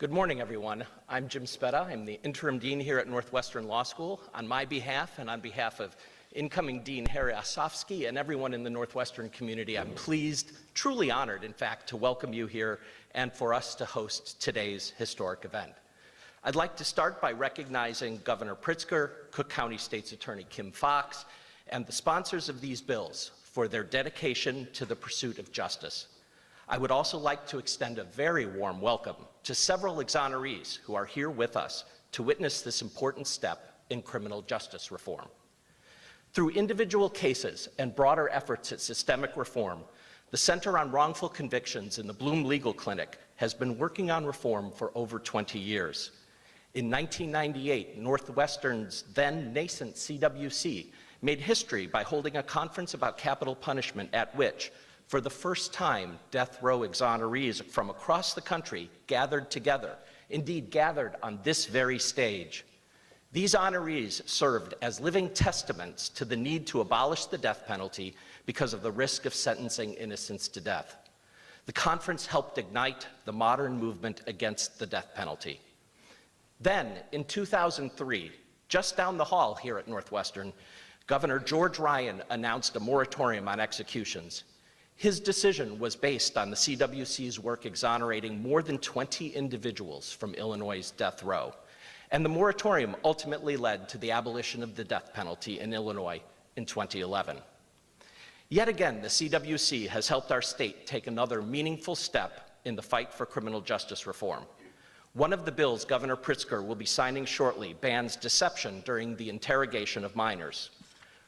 Good morning, everyone. I'm Jim Spetta. I'm the interim dean here at Northwestern Law School. On my behalf and on behalf of incoming Dean Harry Osofsky and everyone in the Northwestern community, I'm pleased, truly honored, in fact, to welcome you here and for us to host today's historic event. I'd like to start by recognizing Governor Pritzker, Cook County State's Attorney Kim Foxx, and the sponsors of these bills for their dedication to the pursuit of justice. I would also like to extend a very warm welcome to several exonerees who are here with us to witness this important step in criminal justice reform. Through individual cases and broader efforts at systemic reform, the Center on Wrongful Convictions in the Bloom Legal Clinic has been working on reform for over 20 years. In 1998, Northwestern's then nascent CWC made history by holding a conference about capital punishment at which, for the first time, death row exonerees from across the country gathered together, indeed gathered on this very stage. These honorees served as living testaments to the need to abolish the death penalty because of the risk of sentencing innocents to death. The conference helped ignite the modern movement against the death penalty. Then, in 2003, just down the hall here at Northwestern, Governor George Ryan announced a moratorium on executions. His decision was based on the CWC's work exonerating more than 20 individuals from Illinois' death row. And the moratorium ultimately led to the abolition of the death penalty in Illinois in 2011. Yet again, the CWC has helped our state take another meaningful step in the fight for criminal justice reform. One of the bills Governor Pritzker will be signing shortly bans deception during the interrogation of minors.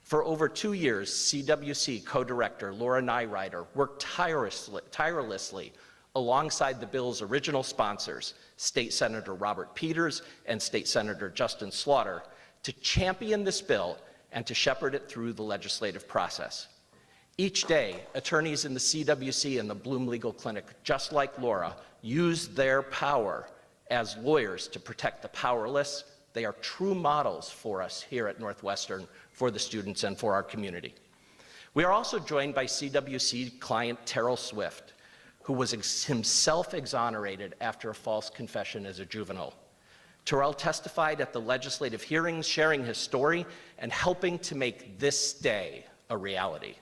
For over 2 years, CWC co-director Laura Nyrider worked tirelessly alongside the bill's original sponsors, State Senator Robert Peters and State Senator Justin Slaughter, to champion this bill and to shepherd it through the legislative process. Each day, attorneys in the CWC and the Bloom Legal Clinic, just like Laura, use their power as lawyers to protect the powerless. They are true models for us here at Northwestern, for the students and for our community. We are also joined by CWC client Terrell Swift, who was himself exonerated after a false confession as a juvenile. Terrell testified at the legislative hearings, sharing his story and helping to make this day a reality.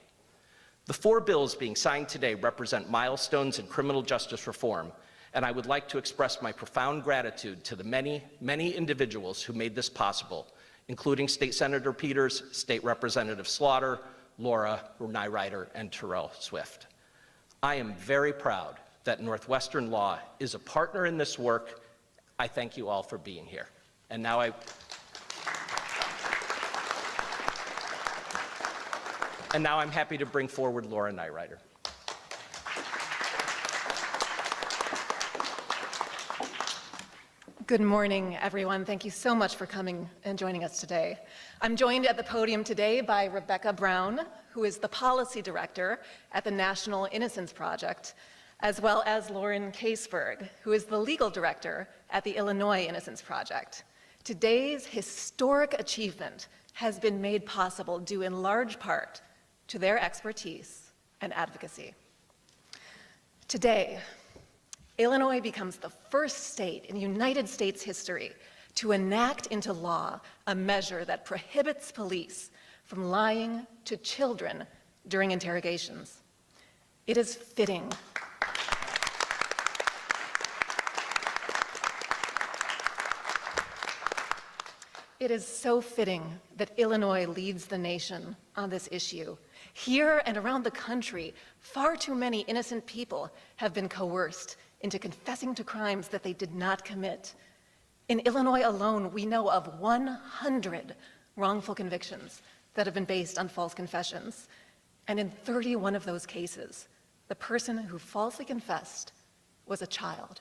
The 4 bills being signed today represent milestones in criminal justice reform, and I would like to express my profound gratitude to the many, many individuals who made this possible, including State Senator Peters, State Representative Slaughter, Laura Nyrider, and Terrell Swift. I am very proud that Northwestern Law is a partner in this work. I thank you all for being here. And now I'm happy to bring forward Laura Nyrider. Good morning, everyone. Thank you so much for coming and joining us today. I'm joined at the podium today by Rebecca Brown, who is the Policy Director at the National Innocence Project, as well as Lauren Caseberg, who is the Legal Director at the Illinois Innocence Project. Today's historic achievement has been made possible due in large part to their expertise and advocacy. Today, Illinois becomes the first state in United States history to enact into law a measure that prohibits police from lying to children during interrogations. It is fitting. It is so fitting that Illinois leads the nation on this issue. Here and around the country, far too many innocent people have been coerced into confessing to crimes that they did not commit. In Illinois alone, we know of 100 wrongful convictions that have been based on false confessions. And in 31 of those cases, the person who falsely confessed was a child.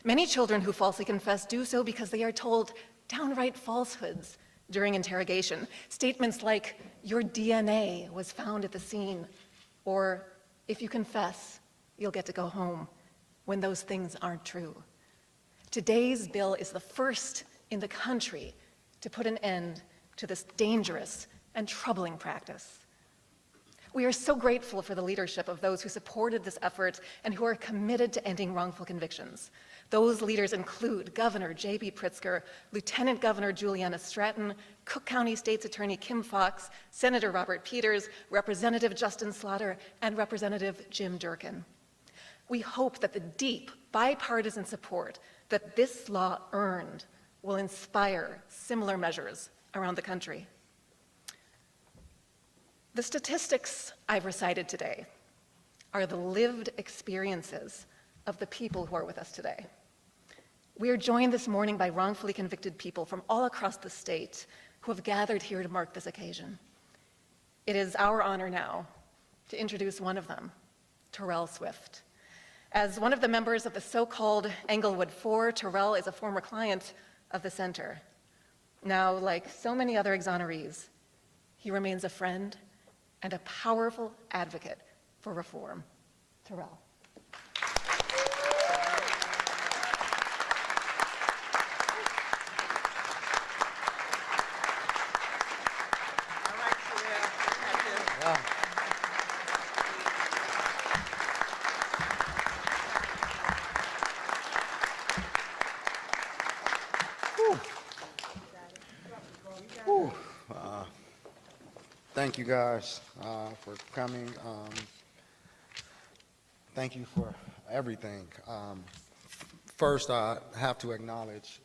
Many children who falsely confess do so because they are told downright falsehoods during interrogation. Statements like, "Your DNA was found at the scene," or, "If you confess, you'll get to go home," when those things aren't true. Today's bill is the first in the country to put an end to this dangerous and troubling practice. We are so grateful for the leadership of those who supported this effort and who are committed to ending wrongful convictions. Those leaders include Governor J.B. Pritzker, Lieutenant Governor Juliana Stratton, Cook County State's Attorney Kim Foxx, Senator Robert Peters, Representative Justin Slaughter, and Representative Jim Durkin. We hope that the deep bipartisan support that this law earned will inspire similar measures around the country. The statistics I've recited today are the lived experiences of the people who are with us today. We are joined this morning by wrongfully convicted people from all across the state who have gathered here to mark this occasion. It is our honor now to introduce one of them, Terrell Swift. As one of the members of the so-called Englewood Four, Terrell is a former client of the center. Now, like so many other exonerees, he remains a friend and a powerful advocate for reform. Terrell. Thank you guys for coming. Thank you for everything. First, I have to acknowledge,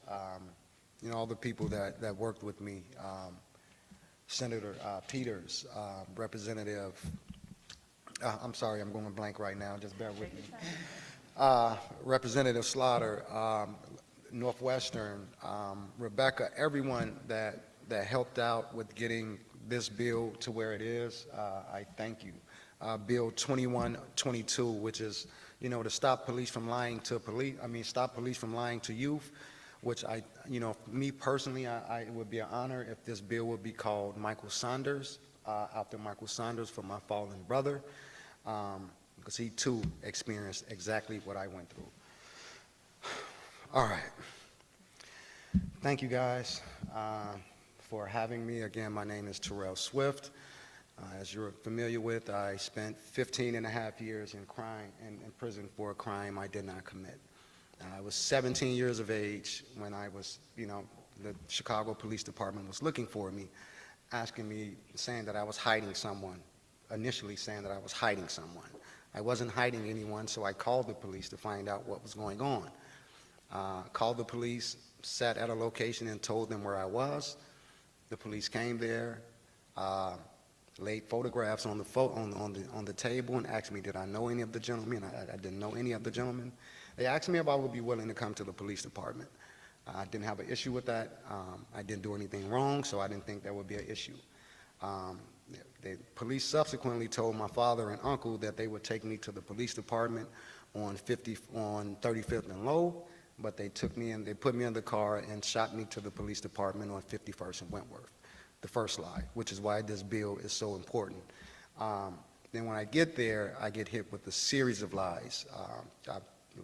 all the people that worked with me. Senator Peters, Representative, I'm sorry, I'm going blank right now, just bear with me. Representative Slaughter, Northwestern, Rebecca, everyone that helped out with getting this bill to where it is, I thank you. Bill 2122, which is, to stop police from lying to stop police from lying to youth, which me personally, it would be an honor if this bill would be called Michael Saunders, after Michael Saunders for my fallen brother, because he too experienced exactly what I went through. All right. Thank you guys for having me. Again, my name is Terrell Swift. As you're familiar with, I spent 15 and a half years in prison for a crime I did not commit. I was 17 years of age when I was, the Chicago Police Department was looking for me, asking me, saying that I was hiding someone, initially saying that I was hiding someone. I wasn't hiding anyone, so I called the police to find out what was going on. Called the police, sat at a location and told them where I was. The police came there, laid photographs on the table and asked me, did I know any of the gentlemen? I didn't know any of the gentlemen. They asked me if I would be willing to come to the police department. I didn't have an issue with that. I didn't do anything wrong, so I didn't think that would be an issue. The police subsequently told my father and uncle that they would take me to the police department on 35th and Low, but they took me and they put me in the car and shot me to the police department on 51st and Wentworth. The first lie, which is why this bill is so important. Then when I get there, I get hit with a series of lies. I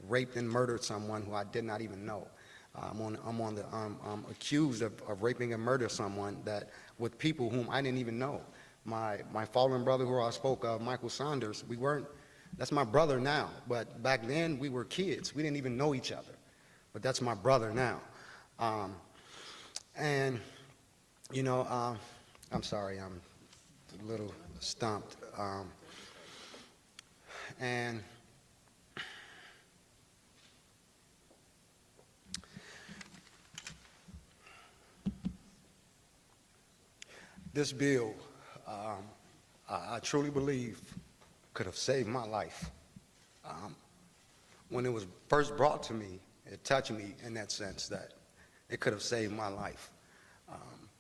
raped and murdered someone who I did not even know. I'm accused of raping and murdering someone with people whom I didn't even know. My fallen brother who I spoke of, Michael Saunders, that's my brother now, but back then we were kids. We didn't even know each other, but that's my brother now. I'm sorry, I'm a little stumped. And this bill, I truly believe, could have saved my life. When it was first brought to me, it touched me in that sense that it could have saved my life.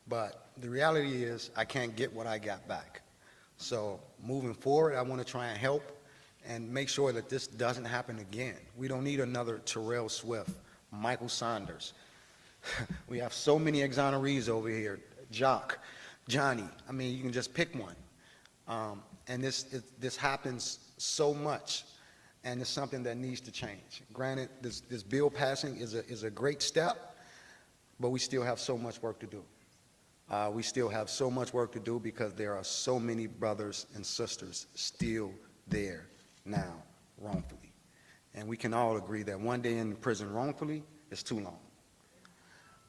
But the reality is I can't get what I got back. So moving forward, I want to try and help and make sure that this doesn't happen again. We don't need another Terrell Swift, Michael Saunders. We have so many exonerees over here, Jock, Johnny. I mean, you can just pick one. And this happens so much, and it's something that needs to change. Granted, this bill passing is a great step, but we still have so much work to do. We still have so much work to do because there are so many brothers and sisters still there now, wrongfully. And we can all agree that one day in prison wrongfully is too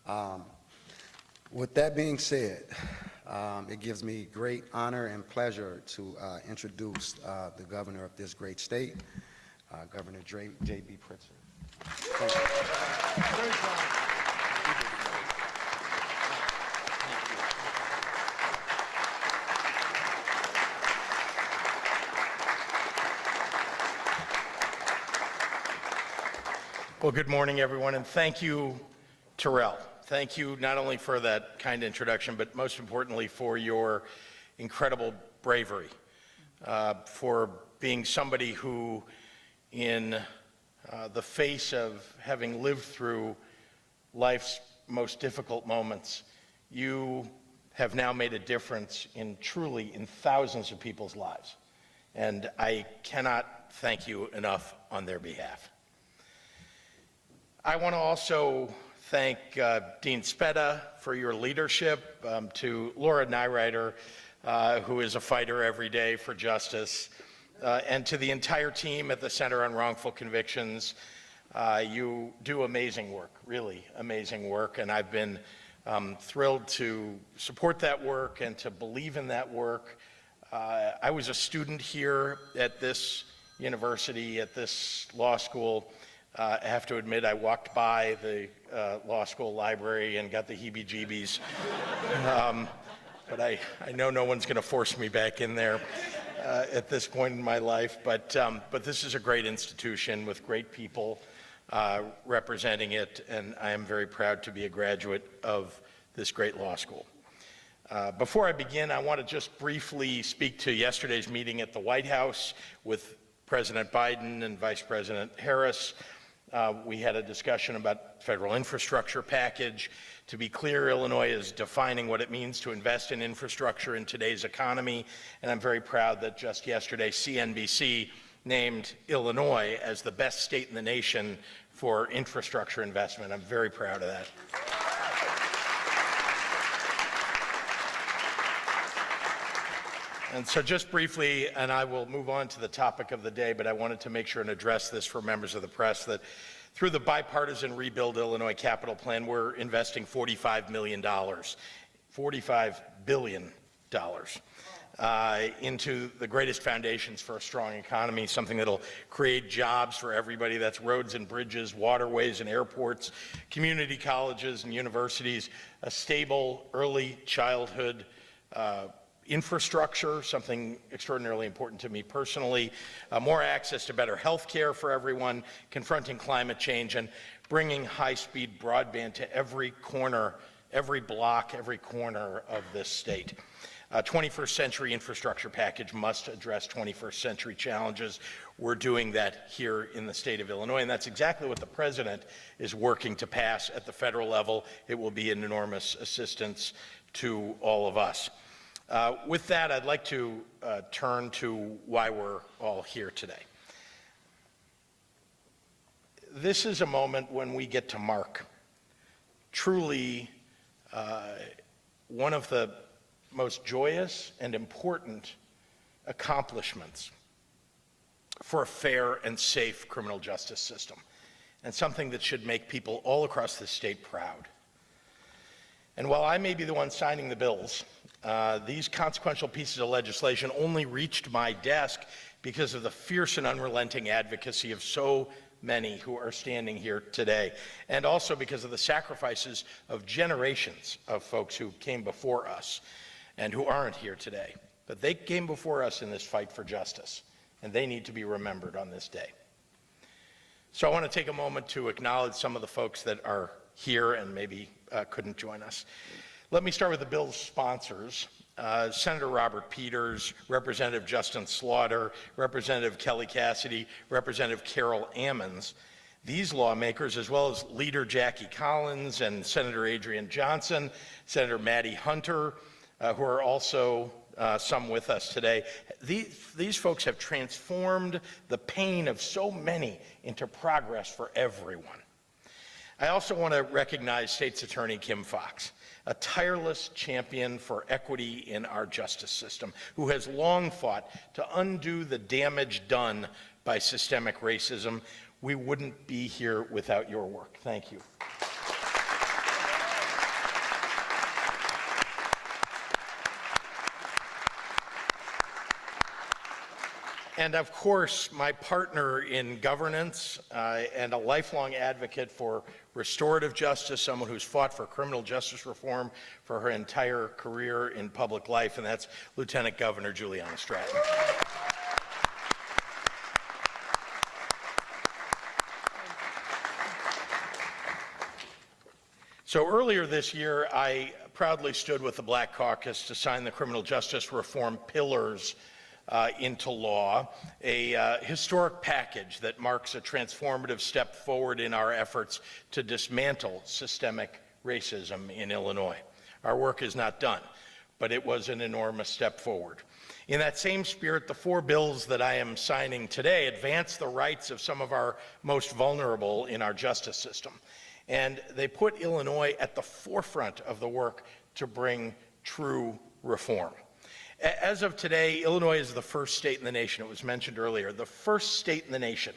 long. With that being said, it gives me great honor and pleasure to introduce the governor of this great state, Governor J.B. Pritzker. Thank you. Well, good morning, everyone, and thank you, Terrell. Thank you not only for that kind introduction, but most importantly for your incredible bravery, for being somebody who, in the face of having lived through life's most difficult moments, you have now made a difference in thousands of people's lives. And I cannot thank you enough on their behalf. I want to also thank Dean Spetta for your leadership, to Laura Nyrider, who is a fighter every day for justice, and to the entire team at the Center on Wrongful Convictions. You do amazing work, really amazing work, and I've been thrilled to support that work and to believe in that work. I was a student here at this university, at this law school. I have to admit, I walked by the law school library and got the heebie-jeebies. But I know no one's going to force me back in there at this point in my life. But this is a great institution with great people representing it, and I am very proud to be a graduate of this great law school. Before I begin, I want to just briefly speak to yesterday's meeting at the White House with President Biden and Vice President Harris. We had a discussion about federal infrastructure package. To be clear, Illinois is defining what it means to invest in infrastructure in today's economy, and I'm very proud that just yesterday CNBC named Illinois as the best state in the nation for infrastructure investment. I'm very proud of that. And so just briefly, and I will move on to the topic of the day, but I wanted to make sure and address this for members of the press, that through the bipartisan Rebuild Illinois Capital Plan, we're investing $45 million, $45 billion into the greatest foundations for a strong economy, something that'll create jobs for everybody. That's roads and bridges, waterways and airports, community colleges and universities, a stable early childhood infrastructure, something extraordinarily important to me personally, more access to better health care for everyone, confronting climate change, and bringing high-speed broadband to every corner, every block, every corner of this state. 21st century infrastructure package must address 21st century challenges. We're doing that here in the state of Illinois, and that's exactly what the president is working to pass at the federal level. It will be an enormous assistance to all of us. With that, I'd like to turn to why we're all here today. This is a moment when we get to mark truly one of the most joyous and important accomplishments for a fair and safe criminal justice system, and something that should make people all across the state proud. And while I may be the one signing the bills, these consequential pieces of legislation only reached my desk because of the fierce and unrelenting advocacy of so many who are standing here today, and also because of the sacrifices of generations of folks who came before us and who aren't here today. But they came before us in this fight for justice, and they need to be remembered on this day. So I want to take a moment to acknowledge some of the folks that are here and maybe couldn't join us. Let me start with the bill's sponsors. Senator Robert Peters, Representative Justin Slaughter, Representative Kelly Cassidy, Representative Carol Ammons. These lawmakers, as well as Leader Jackie Collins and Senator Adrian Johnson, Senator Maddie Hunter, who are also some with us today. These folks have transformed the pain of so many into progress for everyone. I also want to recognize State's Attorney Kim Foxx, a tireless champion for equity in our justice system, who has long fought to undo the damage done by systemic racism. We wouldn't be here without your work. Thank you. And of course, my partner in governance and a lifelong advocate for restorative justice, someone who's fought for criminal justice reform for her entire career in public life, and that's Lieutenant Governor Juliana Stratton. So earlier this year, I proudly stood with the Black Caucus to sign the criminal justice reform pillars into law, a historic package that marks a transformative step forward in our efforts to dismantle systemic racism in Illinois. Our work is not done, but it was an enormous step forward. In that same spirit, the 4 bills that I am signing today advance the rights of some of our most vulnerable in our justice system, and they put Illinois at the forefront of the work to bring true reform. As of today, Illinois is the first state in the nation, it was mentioned earlier, the first state in the nation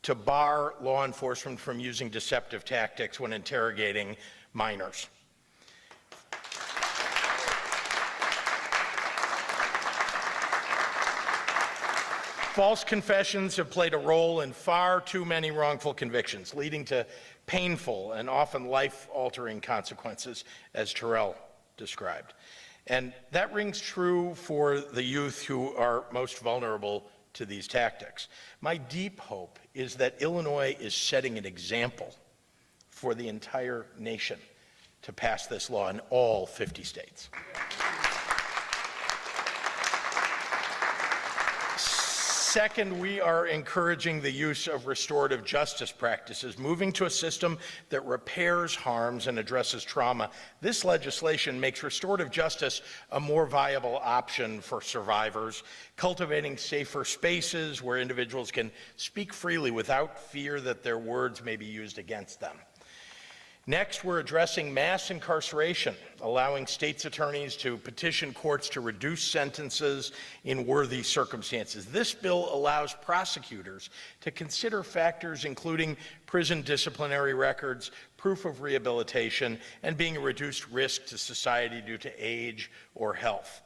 to bar law enforcement from using deceptive tactics when interrogating minors. False confessions have played a role in far too many wrongful convictions, leading to painful and often life-altering consequences, as Terrell described. And that rings true for the youth who are most vulnerable to these tactics. My deep hope is that Illinois is setting an example for the entire nation to pass this law in all 50 states. Second, we are encouraging the use of restorative justice practices, moving to a system that repairs harms and addresses trauma. This legislation makes restorative justice a more viable option for survivors, cultivating safer spaces where individuals can speak freely without fear that their words may be used against them. Next, we're addressing mass incarceration, allowing states' attorneys to petition courts to reduce sentences in worthy circumstances. This bill allows prosecutors to consider factors including prison disciplinary records, proof of rehabilitation, and being a reduced risk to society due to age or health.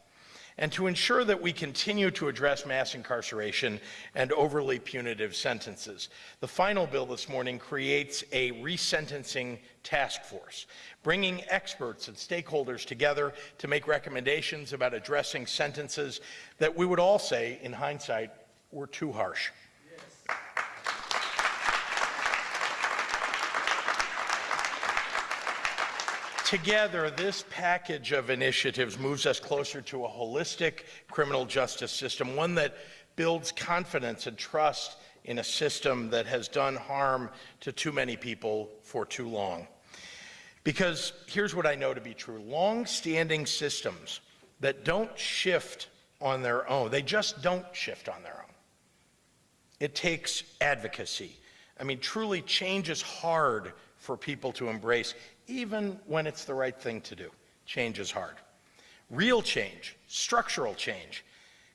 And to ensure that we continue to address mass incarceration and overly punitive sentences, the final bill this morning creates a resentencing task force, bringing experts and stakeholders together to make recommendations about addressing sentences that we would all say, in hindsight, were too harsh. Together, this package of initiatives moves us closer to a holistic criminal justice system, one that builds confidence and trust in a system that has done harm to too many people for too long. Because here's what I know to be true. Long-standing systems that don't shift on their own, they just don't shift on their own. It takes advocacy. I mean, truly change is hard for people to embrace, even when it's the right thing to do. Change is hard. Real change, structural change,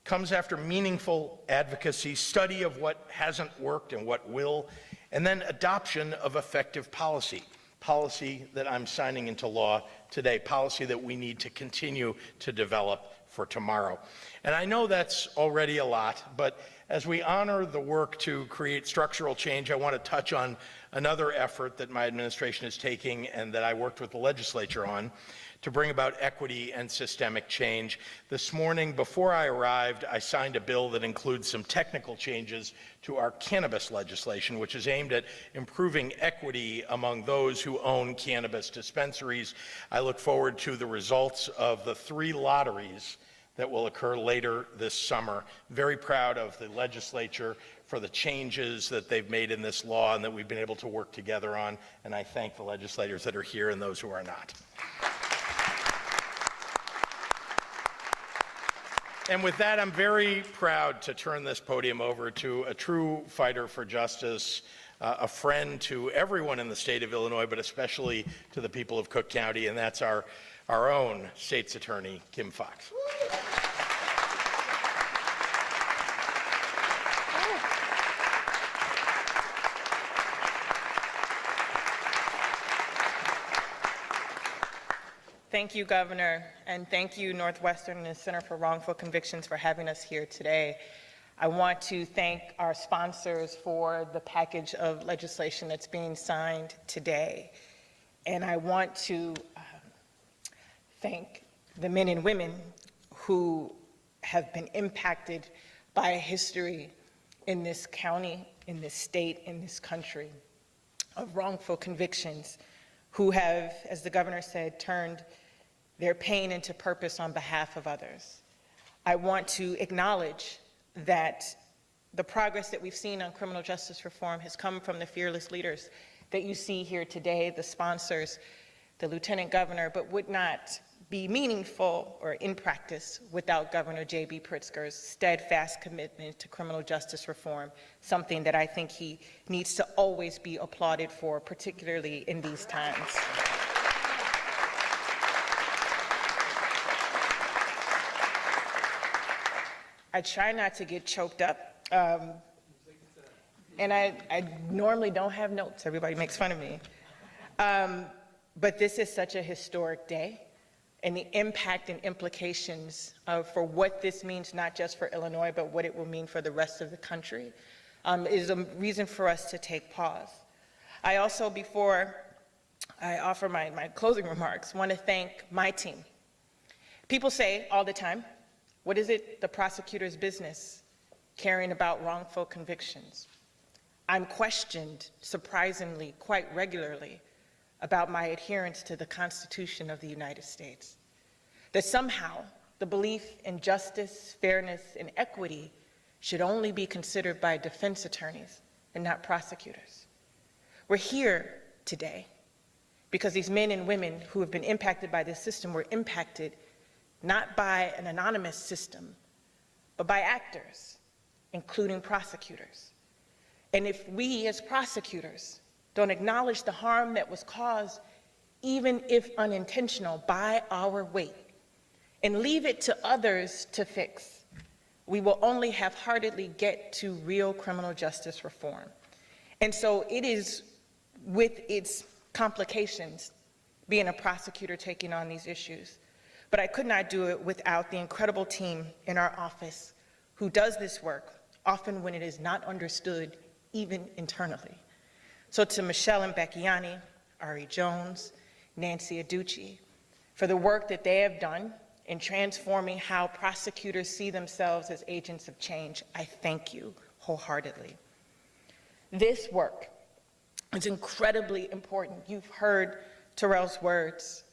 comes after meaningful advocacy, study of what hasn't worked and what will, and then adoption of effective policy. Policy that I'm signing into law today, policy that we need to continue to develop for tomorrow. And I know that's already a lot, but as we honor the work to create structural change, I want to touch on another effort that my administration is taking and that I worked with the legislature on to bring about equity and systemic change. This morning, before I arrived, I signed a bill that includes some technical changes to our cannabis legislation, which is aimed at improving equity among those who own cannabis dispensaries. I look forward to the results of the 3 lotteries that will occur later this summer. Very proud of the legislature for the changes that they've made in this law and that we've been able to work together on, and I thank the legislators that are here and those who are not. And with that, I'm very proud to turn this podium over to a true fighter for justice, a friend to everyone in the state of Illinois, but especially to the people of Cook County, and that's our own state's attorney, Kim Fox. Thank you, Governor, and thank you, Northwestern and the Center for Wrongful Convictions, for having us here today. I want to thank our sponsors for the package of legislation that's being signed today. And I want to thank the men and women who have been impacted by a history in this county, in this state, in this country of wrongful convictions, who have, as the governor said, turned their pain into purpose on behalf of others. I want to acknowledge that the progress that we've seen on criminal justice reform has come from the fearless leaders that you see here today, the sponsors, the lieutenant governor, but would not be meaningful or in practice without Governor J.B. Pritzker's steadfast commitment to criminal justice reform, something that I think he needs to always be applauded for, particularly in these times. I try not to get choked up, and I normally don't have notes. Everybody makes fun of me. But this is such a historic day, and the impact and implications for what this means, not just for Illinois, but what it will mean for the rest of the country, is a reason for us to take pause. I also, before I offer my closing remarks, want to thank my team. People say all the time, what is it the prosecutor's business caring about wrongful convictions? I'm questioned, surprisingly, quite regularly, about my adherence to the Constitution of the United States. That somehow the belief in justice, fairness, and equity should only be considered by defense attorneys and not prosecutors. We're here today because these men and women who have been impacted by this system were impacted not by an anonymous system, but by actors, including prosecutors. And if we as prosecutors don't acknowledge the harm that was caused, even if unintentional, by our weight, and leave it to others to fix, we will only half-heartedly get to real criminal justice reform. And so it is, with its complications, being a prosecutor taking on these issues. But I could not do it without the incredible team in our office who does this work, often when it is not understood, even internally. So to Michelle and Becchiani, Ari Jones, Nancy Aducci, for the work that they have done in transforming how prosecutors see themselves as agents of change, I thank you wholeheartedly. This work is incredibly important. You've heard Terrell's words.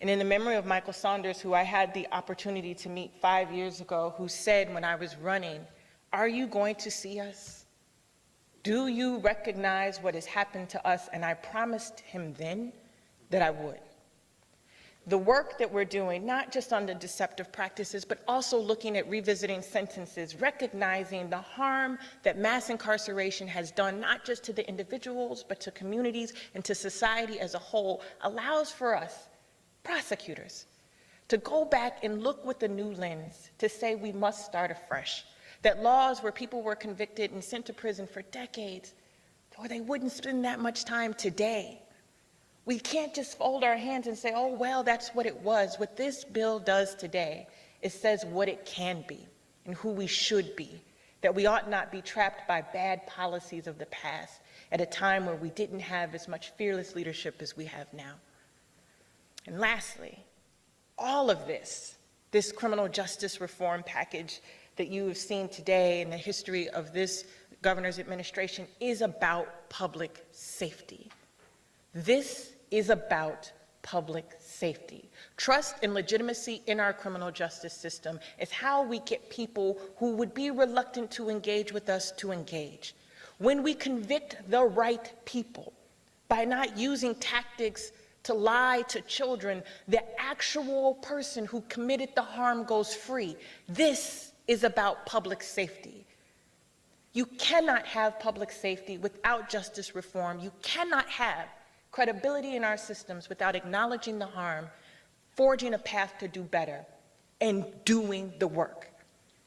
And in the memory of Michael Saunders, who I had the opportunity to meet 5 years ago, who said when I was running, "Are you going to see us? Do you recognize what has happened to us?" And I promised him then that I would. The work that we're doing, not just on the deceptive practices, but also looking at revisiting sentences, recognizing the harm that mass incarceration has done, not just to the individuals, but to communities and to society as a whole, allows for us, prosecutors, to go back and look with a new lens, to say we must start afresh. That laws where people were convicted and sent to prison for decades, or they wouldn't spend that much time today. We can't just fold our hands and say, oh, well, that's what it was. What this bill does today, it says what it can be and who we should be, that we ought not be trapped by bad policies of the past at a time where we didn't have as much fearless leadership as we have now. And lastly, all of this criminal justice reform package that you have seen today in the history of this governor's administration is about public safety. This is about public safety. Trust and legitimacy in our criminal justice system is how we get people who would be reluctant to engage with us to engage. When we convict the right people by not using tactics to lie to children, the actual person who committed the harm goes free. This is about public safety. You cannot have public safety without justice reform. You cannot have credibility in our systems without acknowledging the harm, forging a path to do better, and doing the work.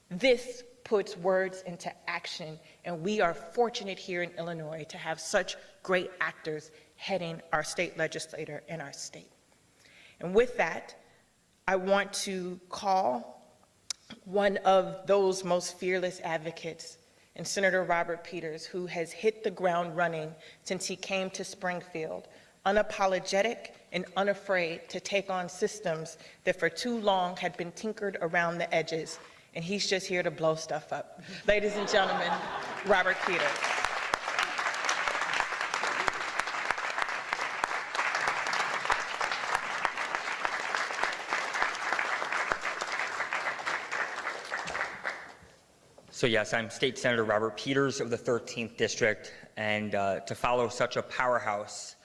This puts words into action, and we are fortunate here in Illinois to have such great actors heading our state legislature in our state. And with that, I want to call one of those most fearless advocates, and Senator Robert Peters, who has hit the ground running since he came to Springfield, unapologetic and unafraid to take on systems that for too long had been tinkered around the edges, and he's just here to blow stuff up. Ladies and gentlemen, Robert Peters. So yes, I'm State Senator Robert Peters of the 13th District, and to follow such a powerhouse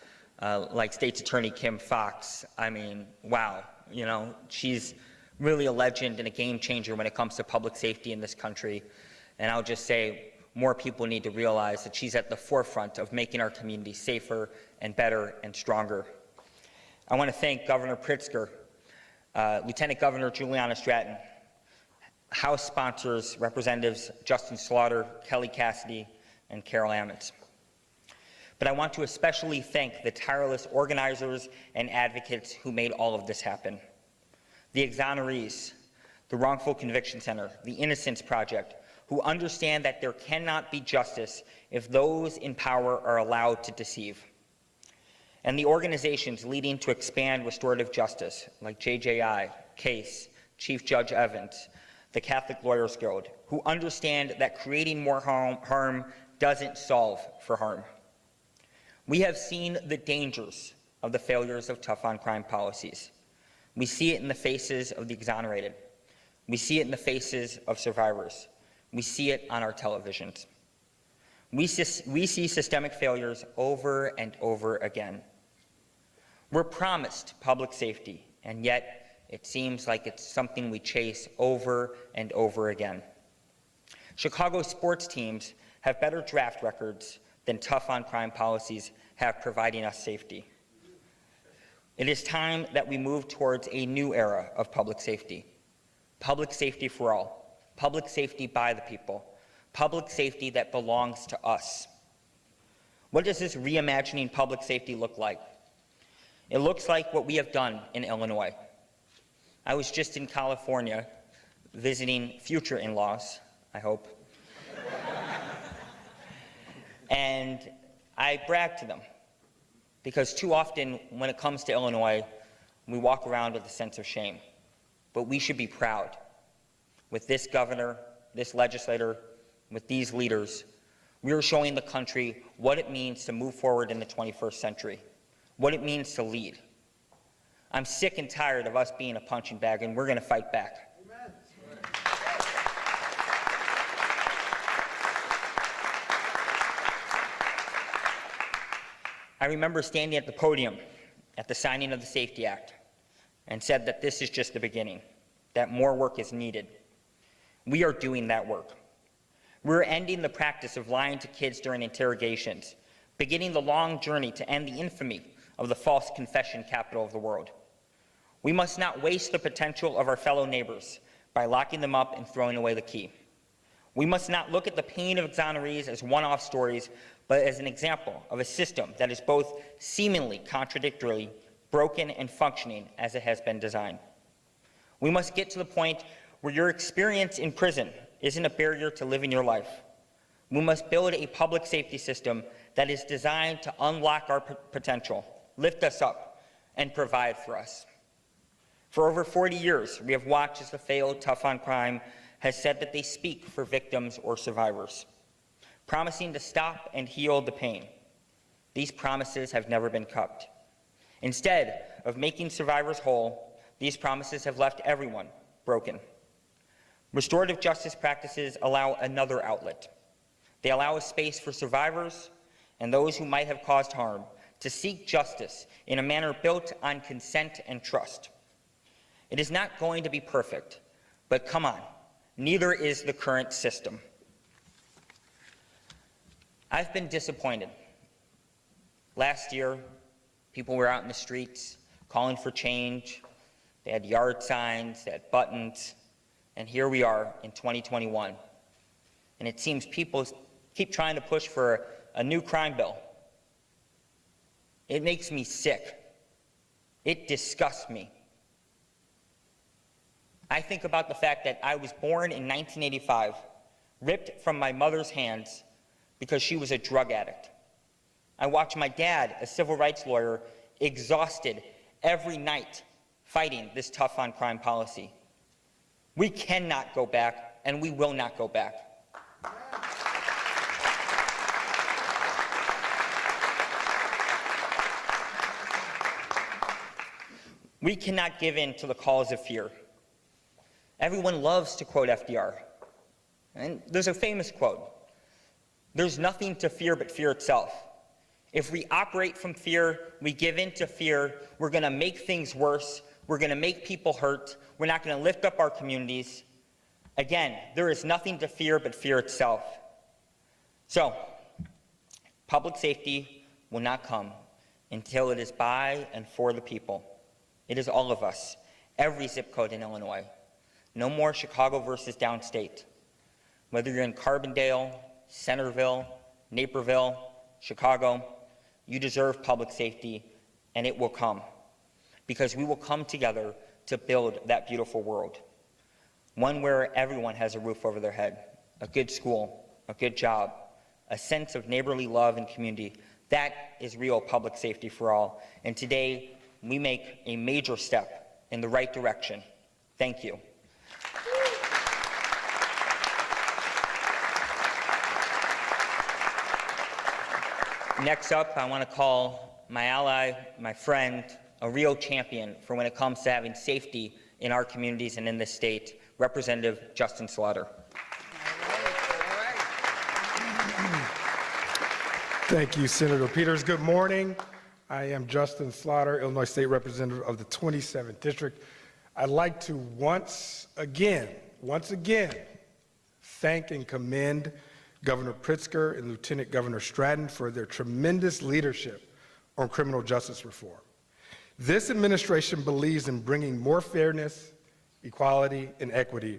like State's Attorney Kim Foxx, I mean, wow, you know, she's really a legend and a game changer when it comes to public safety in this country. And I'll just say, more people need to realize that she's at the forefront of making our community safer and better and stronger. I want to thank Governor Pritzker, Lieutenant Governor Juliana Stratton, House sponsors, Representatives Justin Slaughter, Kelly Cassidy, and Carol Ammons. But I want to especially thank the tireless organizers and advocates who made all of this happen. The exonerees, the Wrongful Conviction Center, the Innocence Project, who understand that there cannot be justice if those in power are allowed to deceive. And the organizations leading to expand restorative justice, like JJI, CASE, Chief Judge Evans, the Catholic Lawyers Guild, who understand that creating more harm doesn't solve for harm. We have seen the dangers of the failures of tough-on-crime policies. We see it in the faces of the exonerated. We see it in the faces of survivors. We see it on our televisions. We see systemic failures over and over again. We're promised public safety, and yet it seems like it's something we chase over and over again. Chicago sports teams have better draft records than tough-on-crime policies have providing us safety. It is time that we move towards a new era of public safety for all, public safety by the people, public safety that belongs to us. What does this reimagining public safety look like? It looks like what we have done in Illinois. I was just in California visiting future in-laws, I hope. And I bragged to them, because too often when it comes to Illinois, we walk around with a sense of shame. But we should be proud. With this governor, this legislator, with these leaders, we are showing the country what it means to move forward in the 21st century, what it means to lead. I'm sick and tired of us being a punching bag, and we're going to fight back. Amen. I remember standing at the podium at the signing of the Safety Act and said that this is just the beginning, that more work is needed. We are doing that work. We're ending the practice of lying to kids during interrogations, beginning the long journey to end the infamy of the false confession capital of the world. We must not waste the potential of our fellow neighbors by locking them up and throwing away the key. We must not look at the pain of exonerees as one-off stories, but as an example of a system that is both seemingly contradictorily broken and functioning as it has been designed. We must get to the point where your experience in prison isn't a barrier to living your life. We must build a public safety system that is designed to unlock our potential, lift us up, and provide for us. For over 40 years, we have watched as the failed tough-on-crime has said that they speak for victims or survivors, promising to stop and heal the pain. These promises have never been kept. Instead of making survivors whole, these promises have left everyone broken. Restorative justice practices allow another outlet. They allow a space for survivors and those who might have caused harm to seek justice in a manner built on consent and trust. It is not going to be perfect, but come on, neither is the current system. I've been disappointed. Last year, people were out in the streets calling for change. They had yard signs, they had buttons, and here we are in 2021. And it seems people keep trying to push for a new crime bill. It makes me sick. It disgusts me. I think about the fact that I was born in 1985, ripped from my mother's hands because she was a drug addict. I watched my dad, a civil rights lawyer, exhausted every night fighting this tough on crime policy. We cannot go back, and we will not go back. We cannot give in to the calls of fear. Everyone loves to quote FDR. And there's a famous quote, "There's nothing to fear but fear itself." If we operate from fear, we give in to fear, we're going to make things worse, we're going to make people hurt, we're not going to lift up our communities. Again, there is nothing to fear but fear itself. So, public safety will not come until it is by and for the people. It is all of us, every zip code in Illinois. No more Chicago versus downstate. Whether you're in Carbondale, Centerville, Naperville, Chicago, you deserve public safety, and it will come. Because we will come together to build that beautiful world. One where everyone has a roof over their head, a good school, a good job, a sense of neighborly love and community. That is real public safety for all. And today, we make a major step in the right direction. Thank you. Next up, I want to call my ally, my friend, a real champion for when it comes to having safety in our communities and in this state, Representative Justin Slaughter. Thank you, Senator Peters. Good morning. I am Justin Slaughter, Illinois State Representative of the 27th District. I'd like to once again, thank and commend Governor Pritzker and Lieutenant Governor Stratton for their tremendous leadership on criminal justice reform. This administration believes in bringing more fairness, equality, and equity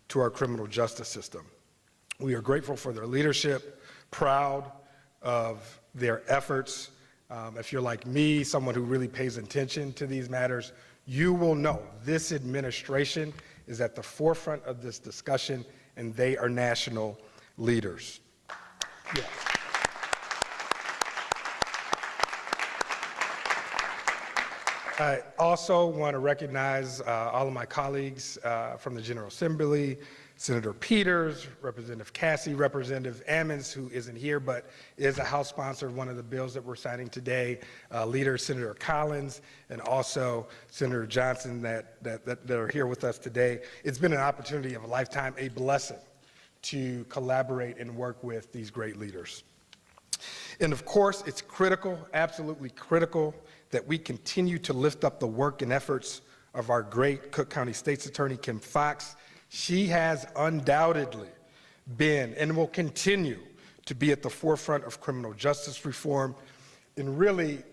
to our criminal justice system. We are grateful for their leadership, proud of their efforts. If you're like me, someone who really pays attention to these matters, you will know this administration is at the forefront of this discussion, and they are national leaders. Yeah. I also want to recognize all of my colleagues from the General Assembly, Senator Peters, Representative Cassie, Representative Ammons, who isn't here but is a House sponsor of one of the bills that we're signing today, Leader Senator Collins, and also Senator Johnson that are here with us today. It's been an opportunity of a lifetime, a blessing to collaborate and work with these great leaders. And of course, it's critical, absolutely critical, that we continue to lift up the work and efforts of our great Cook County State's Attorney, Kim Foxx. She has undoubtedly been and will continue to be at the forefront of criminal justice reform and really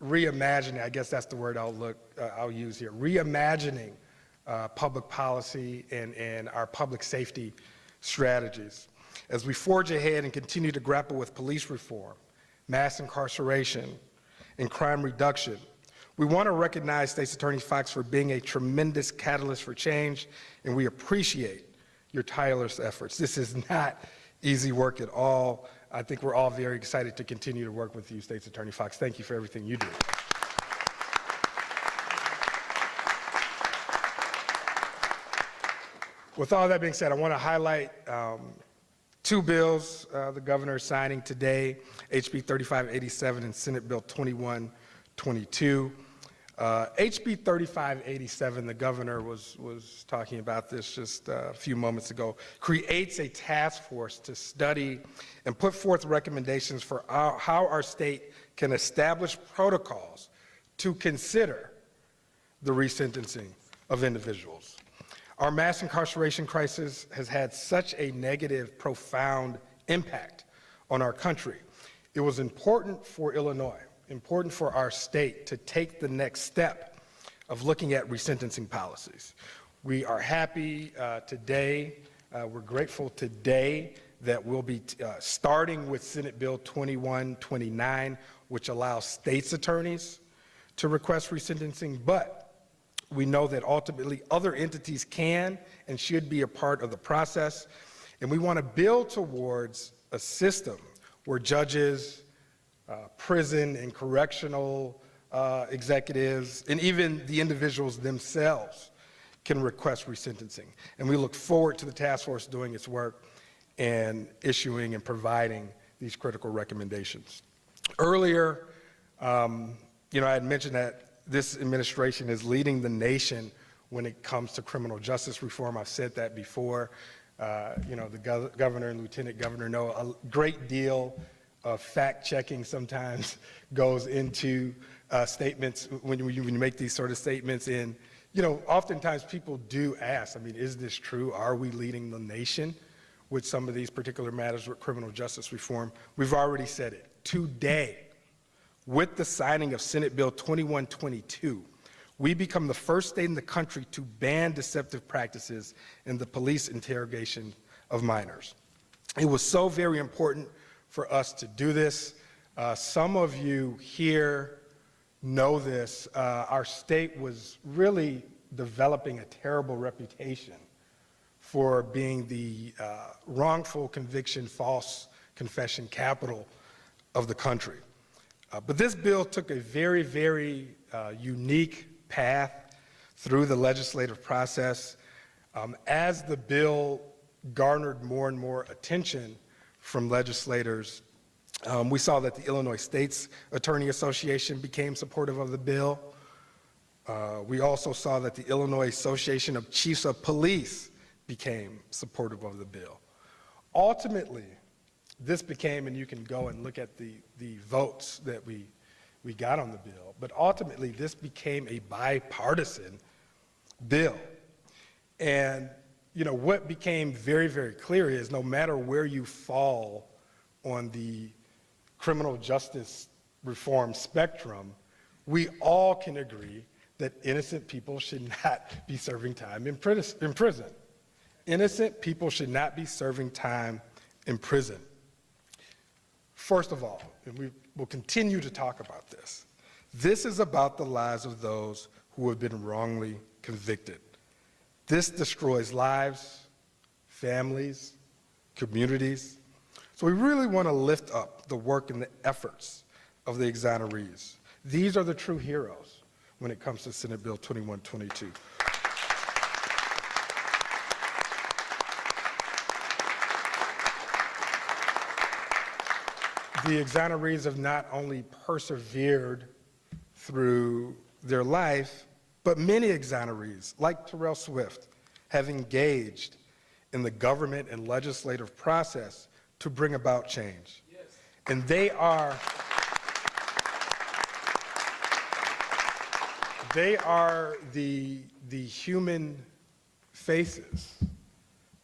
reimagining, I guess that's the word I'll use here, reimagining public policy and our public safety strategies. As we forge ahead and continue to grapple with police reform, mass incarceration, and crime reduction, we want to recognize State's Attorney Foxx for being a tremendous catalyst for change, and we appreciate your tireless efforts. This is not easy work at all. I think we're all very excited to continue to work with you, State's Attorney Foxx. Thank you for everything you do. With all that being said, I want to highlight two bills the governor is signing today, HB 3587 and Senate Bill 2122. HB 3587, the governor was talking about this just a few moments ago, creates a task force to study and put forth recommendations for how our state can establish protocols to consider the resentencing of individuals. Our mass incarceration crisis has had such a negative, profound impact on our country. It was important for Illinois, important for our state to take the next step of looking at resentencing policies. We are happy today, we're grateful today that we'll be starting with Senate Bill 2129, which allows states' attorneys to request resentencing, but we know that ultimately other entities can and should be a part of the process, and we want to build towards a system where judges, prison and correctional executives, and even the individuals themselves can request resentencing. And we look forward to the task force doing its work and issuing and providing these critical recommendations. Earlier, I had mentioned that this administration is leading the nation when it comes to criminal justice reform. I've said that before. The governor and lieutenant governor know a great deal of fact-checking sometimes goes into statements when you make these sort of statements. And, oftentimes people do ask, is this true? Are we leading the nation with some of these particular matters with criminal justice reform? We've already said it. Today, with the signing of Senate Bill 2122, we become the first state in the country to ban deceptive practices in the police interrogation of minors. It was so very important for us to do this. Some of you here know this. Our state was really developing a terrible reputation for being the wrongful conviction, false confession capital of the country. But this bill took a very, very unique path through the legislative process. As the bill garnered more and more attention from legislators, we saw that the Illinois State's Attorney Association became supportive of the bill. We also saw that the Illinois Association of Chiefs of Police became supportive of the bill. Ultimately, this became, and you can go and look at the votes that we got on the bill, but ultimately this became a bipartisan bill. And what became very, very clear is no matter where you fall on the criminal justice reform spectrum, we all can agree that innocent people should not be serving time in prison. Innocent people should not be serving time in prison. First of all, and we will continue to talk about this is about the lives of those who have been wrongly convicted. This destroys lives, families, communities. So we really want to lift up the work and the efforts of the exonerees. These are the true heroes when it comes to Senate Bill 2122. The exonerees have not only persevered through their life, but many exonerees, like Terrell Swift, have engaged in the government and legislative process to bring about change. Yes. And they are the human faces,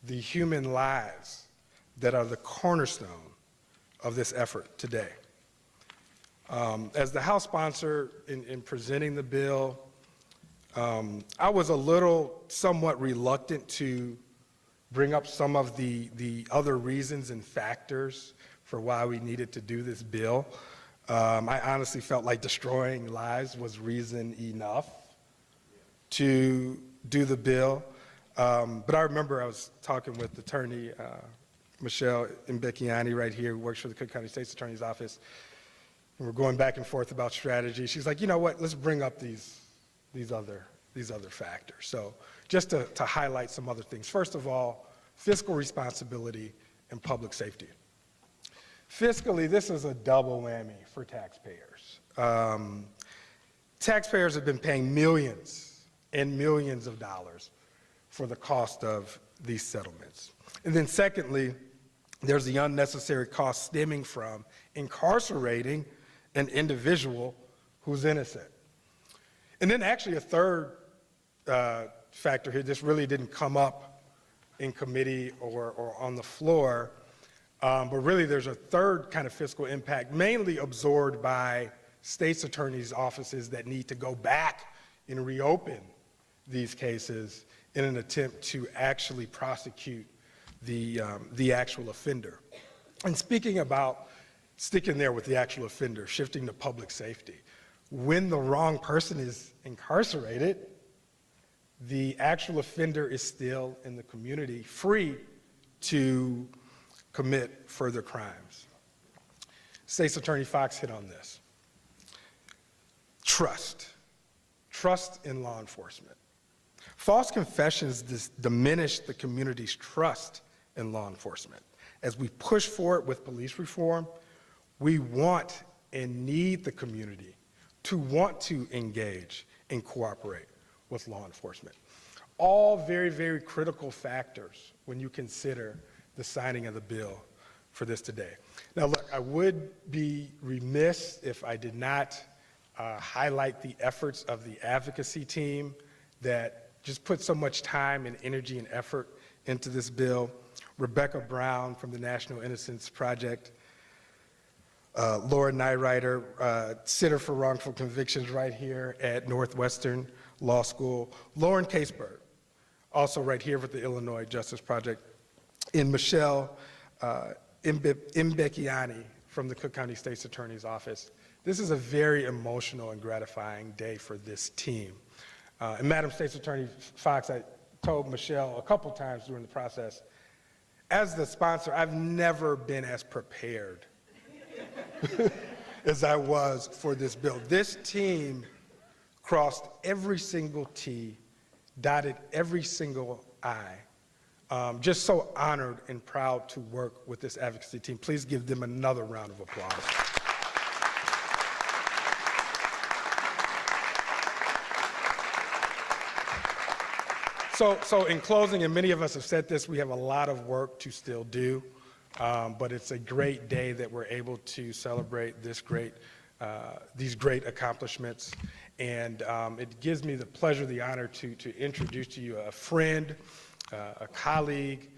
the human lives that are the cornerstone of this effort today. As the House sponsor in presenting the bill, I was somewhat reluctant to bring up some of the other reasons and factors for why we needed to do this bill. I honestly felt like destroying lives was reason enough to do the bill. But I remember I was talking with Attorney Michelle Mbecchiani right here, who works for the Cook County State's Attorney's Office, and we're going back and forth about strategy. She's like, you know what, let's bring up these other factors. So just to highlight some other things. First of all, fiscal responsibility and public safety. Fiscally, this is a double whammy for taxpayers. Taxpayers have been paying millions and millions of dollars for the cost of these settlements. And then secondly, there's the unnecessary cost stemming from incarcerating an individual who's innocent. And then actually a third factor here, this really didn't come up in committee or on the floor, But really, there's a third kind of fiscal impact, mainly absorbed by state's attorneys' offices that need to go back and reopen these cases in an attempt to actually prosecute the actual offender. And speaking about sticking there with the actual offender, shifting to public safety, when the wrong person is incarcerated, the actual offender is still in the community, free to commit further crimes. State's Attorney Fox hit on this. Trust in law enforcement. False confessions diminish the community's trust in law enforcement. As we push forward with police reform, we want and need the community to want to engage and cooperate with law enforcement. All very, very critical factors when you consider the signing of the bill for this today. Now look, I would be remiss if I did not highlight the efforts of the advocacy team that just put so much time and energy and effort into this bill. Rebecca Brown from the National Innocence Project, Laura Nyrider, sitter for wrongful convictions right here at Northwestern Law School, Lauren Caseberg, also right here with the Illinois Justice Project, and Michelle Mbecchiani from the Cook County State's Attorney's Office. This is a very emotional and gratifying day for this team. And Madam State's Attorney Fox, I told Michelle a couple times during the process, as the sponsor, I've never been as prepared as I was for this bill. This team crossed every single T, dotted every single I. Just so honored and proud to work with this advocacy team. Please give them another round of applause. So in closing, and many of us have said this, we have a lot of work to still do, but it's a great day that we're able to celebrate these great accomplishments. And it gives me the pleasure, the honor to introduce to you a friend, a colleague.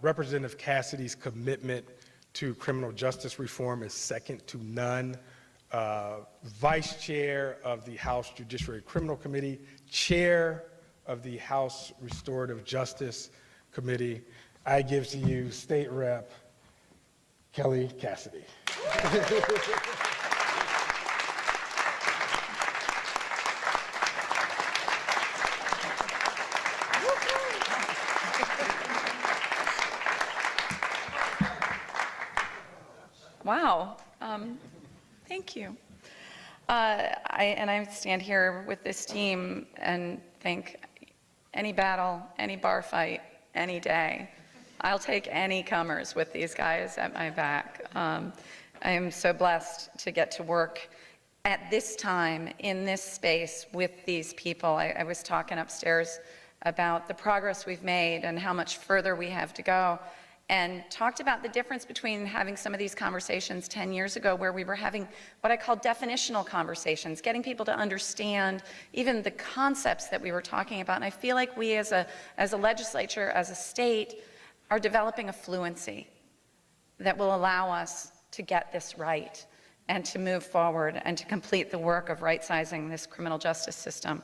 Representative Cassidy's commitment to criminal justice reform is second to none. Vice Chair of the House Judiciary Criminal Committee, Chair of the House Restorative Justice Committee, I give to you State Rep Kelly Cassidy. Wow, thank you. I stand here with this team and think any battle, any bar fight, any day, I'll take any comers with these guys at my back. I am so blessed to get to work at this time, in this space, with these people. I was talking upstairs about the progress we've made and how much further we have to go, and talked about the difference between having some of these conversations 10 years ago, where we were having what I call definitional conversations, getting people to understand even the concepts that we were talking about. And I feel like we as a legislature, as a state, are developing a fluency that will allow us to get this right and to move forward and to complete the work of right-sizing this criminal justice system.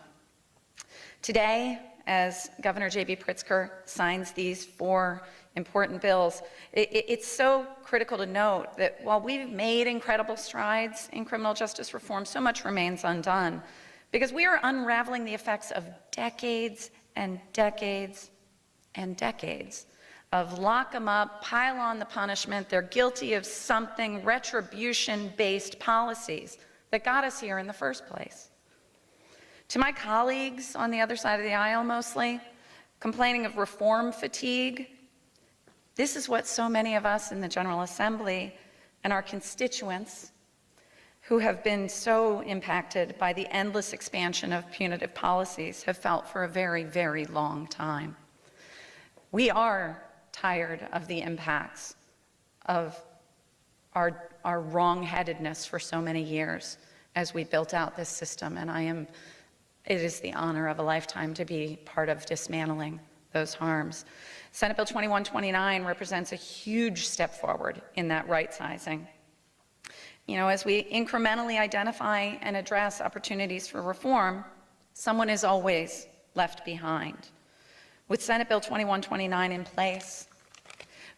Today, as Governor J.B. Pritzker signs these 4 important bills, it's so critical to note that while we've made incredible strides in criminal justice reform, so much remains undone, because we are unraveling the effects of decades and decades and decades of lock them up, pile on the punishment, they're guilty of something, retribution-based policies that got us here in the first place. To my colleagues on the other side of the aisle mostly, complaining of reform fatigue, this is what so many of us in the General Assembly and our constituents who have been so impacted by the endless expansion of punitive policies have felt for a very, very long time. We are tired of the impacts of our wrong-headedness for so many years as we built out this system, and it is the honor of a lifetime to be part of dismantling those harms. Senate Bill 2129 represents a huge step forward in that right sizing. You know, as we incrementally identify and address opportunities for reform, someone is always left behind. With Senate Bill 2129 in place,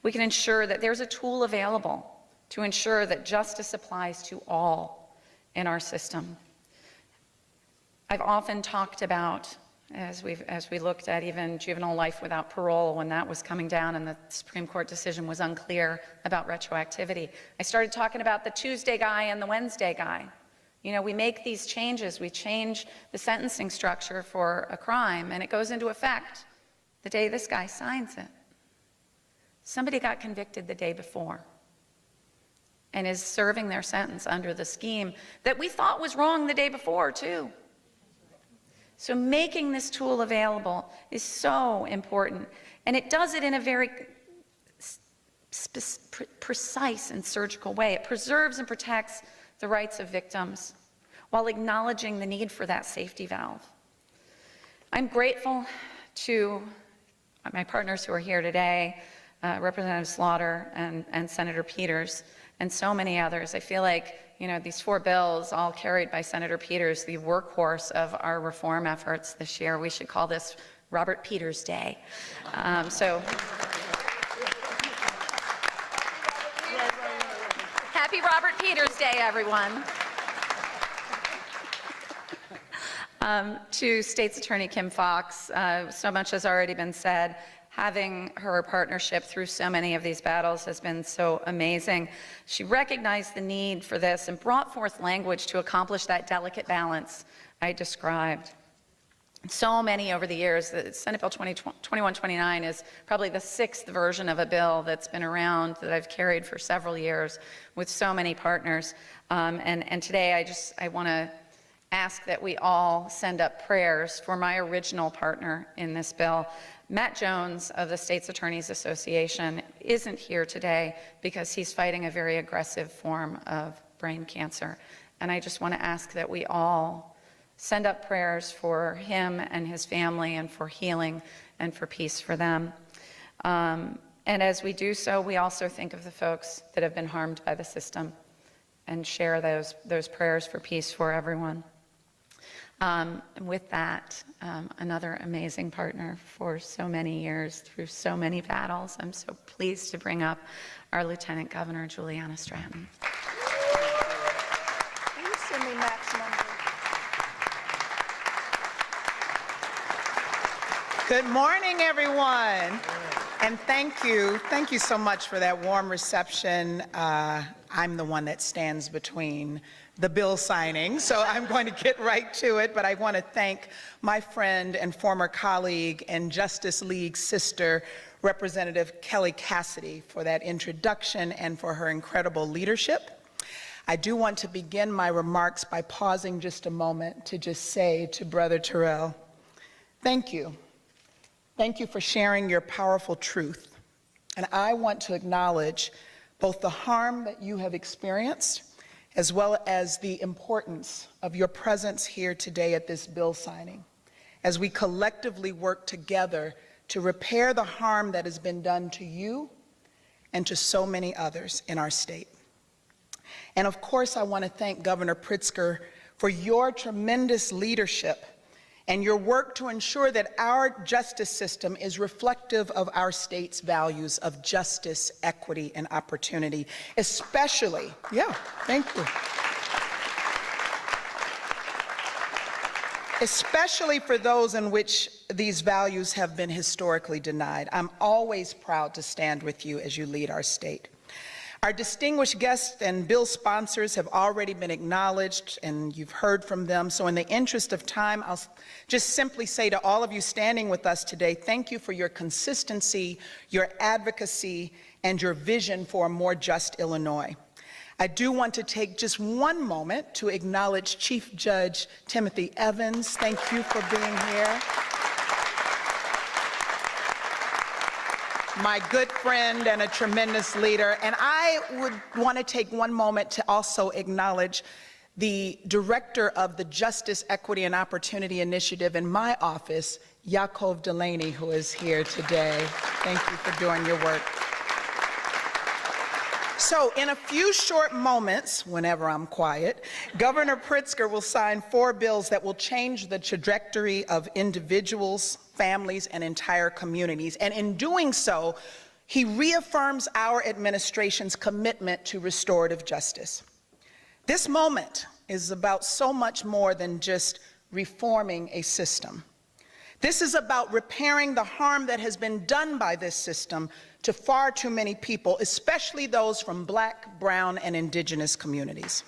we can ensure that there's a tool available to ensure that justice applies to all in our system. I've often talked about, as we looked at even juvenile life without parole when that was coming down and the Supreme Court decision was unclear about retroactivity, I started talking about the Tuesday guy and the Wednesday guy. You know, we make these changes, we change the sentencing structure for a crime, and it goes into effect the day this guy signs it. Somebody got convicted the day before and is serving their sentence under the scheme that we thought was wrong the day before, too. So making this tool available is so important, and it does it in a very precise and surgical way. It preserves and protects the rights of victims while acknowledging the need for that safety valve. I'm grateful to my partners who are here today, Representative Slaughter and Senator Peters, and so many others. I feel like, you know, these 4 bills, all carried by Senator Peters, the workhorse of our reform efforts this year. We should call this Robert Peters Day. Happy Robert Peters Day, everyone. To State's Attorney Kim Foxx, so much has already been said. Having her partnership through so many of these battles has been so amazing. She recognized the need for this and brought forth language to accomplish that delicate balance I described. So many over the years, the Senate Bill 2129 is probably the 6th version of a bill that's been around that I've carried for several years with so many partners. And today I want to ask that we all send up prayers for my original partner in this bill. Matt Jones of the State's Attorneys Association isn't here today because he's fighting a very aggressive form of brain cancer. And I just want to ask that we all send up prayers for him and his family and for healing and for peace for them. And as we do so, we also think of the folks that have been harmed by the system and share those prayers for peace for everyone. And with that, another amazing partner for so many years through so many battles. I'm so pleased to bring up our Lieutenant Governor, Juliana Stratton. Can you send me Matt's number? Good morning, everyone. And thank you so much for that warm reception. I'm the one that stands between the bill signing, so I'm going to get right to it, but I want to thank my friend and former colleague and Justice League sister, Representative Kelly Cassidy, for that introduction and for her incredible leadership. I do want to begin my remarks by pausing just a moment to just say to Brother Terrell, thank you. Thank you for sharing your powerful truth. And I want to acknowledge both the harm that you have experienced as well as the importance of your presence here today at this bill signing, as we collectively work together to repair the harm that has been done to you and to so many others in our state. And of course, I want to thank Governor Pritzker for your tremendous leadership and your work to ensure that our justice system is reflective of our state's values of justice, equity, and opportunity, especially, thank you. Especially for those in which these values have been historically denied. I'm always proud to stand with you as you lead our state. Our distinguished guests and bill sponsors have already been acknowledged, and you've heard from them. So in the interest of time, I'll just simply say to all of you standing with us today, thank you for your consistency, your advocacy, and your vision for a more just Illinois. I do want to take just one moment to acknowledge Chief Judge Timothy Evans. Thank you for being here. My good friend and a tremendous leader. And I would want to take one moment to also acknowledge the director of the Justice, Equity, and Opportunity Initiative in my office, Yaakov Delaney, who is here today. Thank you for doing your work. So in a few short moments, whenever I'm quiet, Governor Pritzker will sign 4 bills that will change the trajectory of individuals, families, and entire communities. And in doing so, he reaffirms our administration's commitment to restorative justice. This moment is about so much more than just reforming a system. This is about repairing the harm that has been done by this system to far too many people, especially those from Black, brown, and indigenous communities.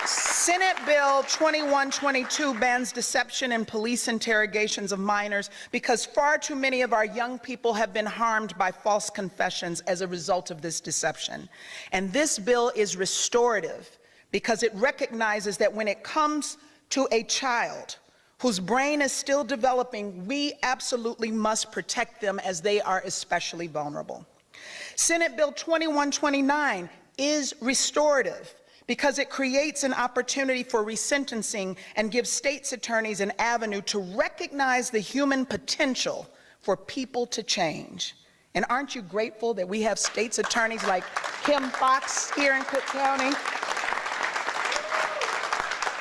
Senate Bill 2122 bans deception in police interrogations of minors because far too many of our young people have been harmed by false confessions as a result of this deception. And this bill is restorative because it recognizes that when it comes to a child whose brain is still developing, we absolutely must protect them as they are especially vulnerable. Senate Bill 2129 is restorative because it creates an opportunity for resentencing and gives states' attorneys an avenue to recognize the human potential for people to change. And aren't you grateful that we have states' attorneys like Kim Foxx here in Cook County?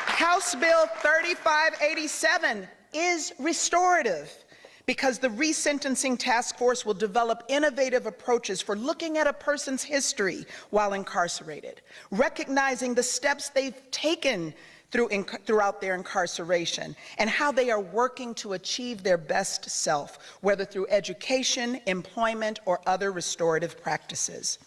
House Bill 3587 is restorative because the resentencing task force will develop innovative approaches for looking at a person's history while incarcerated, recognizing the steps they've taken throughout their incarceration and how they are working to achieve their best self, whether through education, employment, or other restorative practices.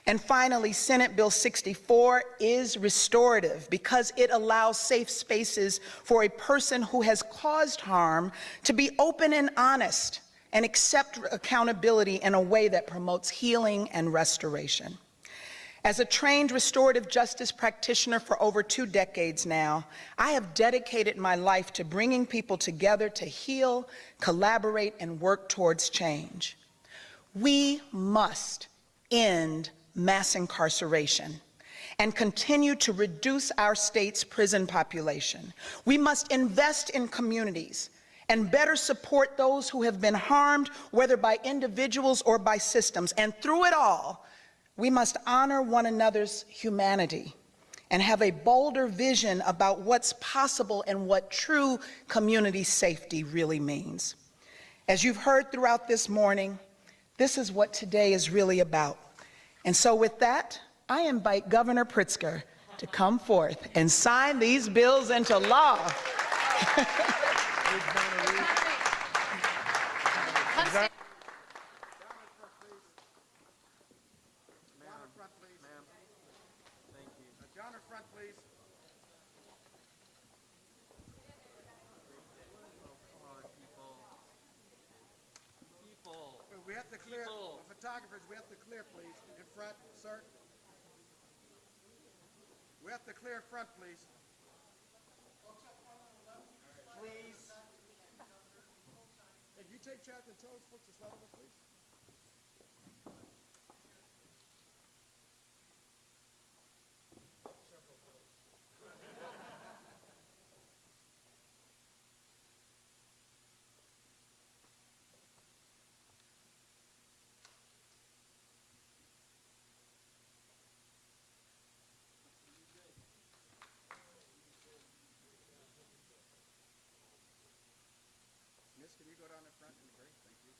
And finally, Senate Bill 64 is restorative because it allows safe spaces for a person who has caused harm to be open and honest and accept accountability in a way that promotes healing and restoration. As a trained restorative justice practitioner for over 2 decades now, I have dedicated my life to bringing people together to heal, collaborate, and work towards change. We must end mass incarceration and continue to reduce our state's prison population. We must invest in communities and better support those who have been harmed, whether by individuals or by systems. And through it all, we must honor one another's humanity and have a bolder vision about what's possible and what true community safety really means. As you've heard throughout this morning, this is what today is really about. And so with that, I invite Governor Pritzker to come forth and sign these bills into law. We have to clear, photographers, we have to clear, please, in front, sir. We have to clear front, please. Please. If you take charge and tell us folks to slide over, please. Miss, can you go down in front? Great, thank you.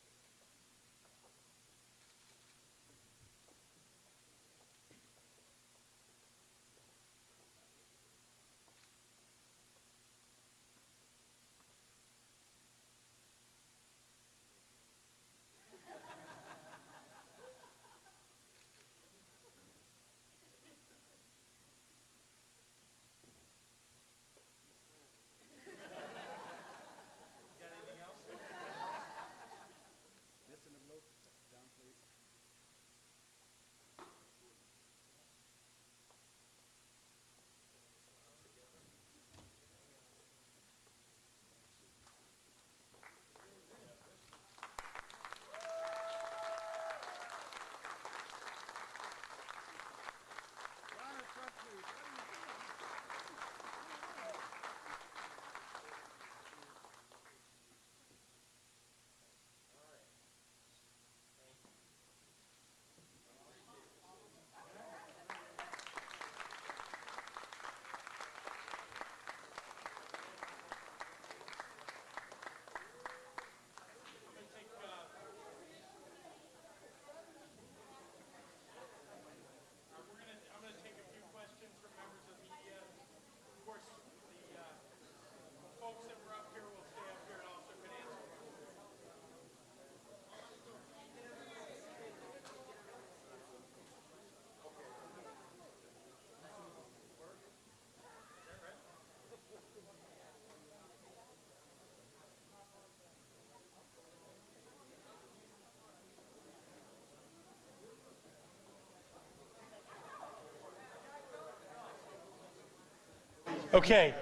Okay,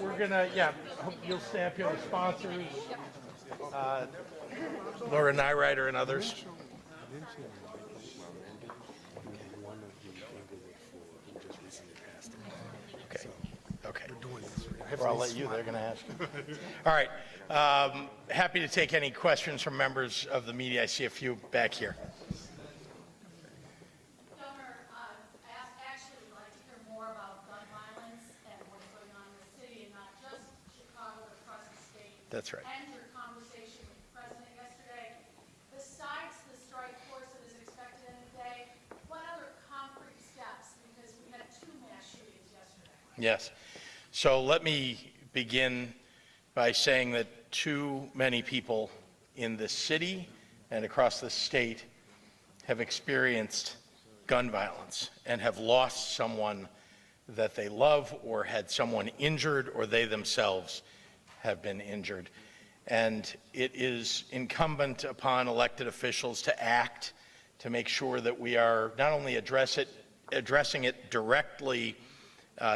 we're gonna, yeah, hope you'll stay up here, the sponsors, Laura Nyrider and others. Okay, okay. Or I'll let you, they're gonna ask you. All right, happy to take any questions from members of the media. I see a few back here. Governor, I actually would like to hear more about gun violence and what's going on in the city, and not just Chicago, but across the state. That's right. And your conversation with the president yesterday. Besides the strike force that is expected in a day, what other concrete steps? Because we had 2 mass shootings yesterday. Yes. So let me begin by saying that too many people in this city and across the state have experienced gun violence and have lost someone that they love or had someone injured or they themselves have been injured. And it is incumbent upon elected officials to act to make sure that we are not only addressing it directly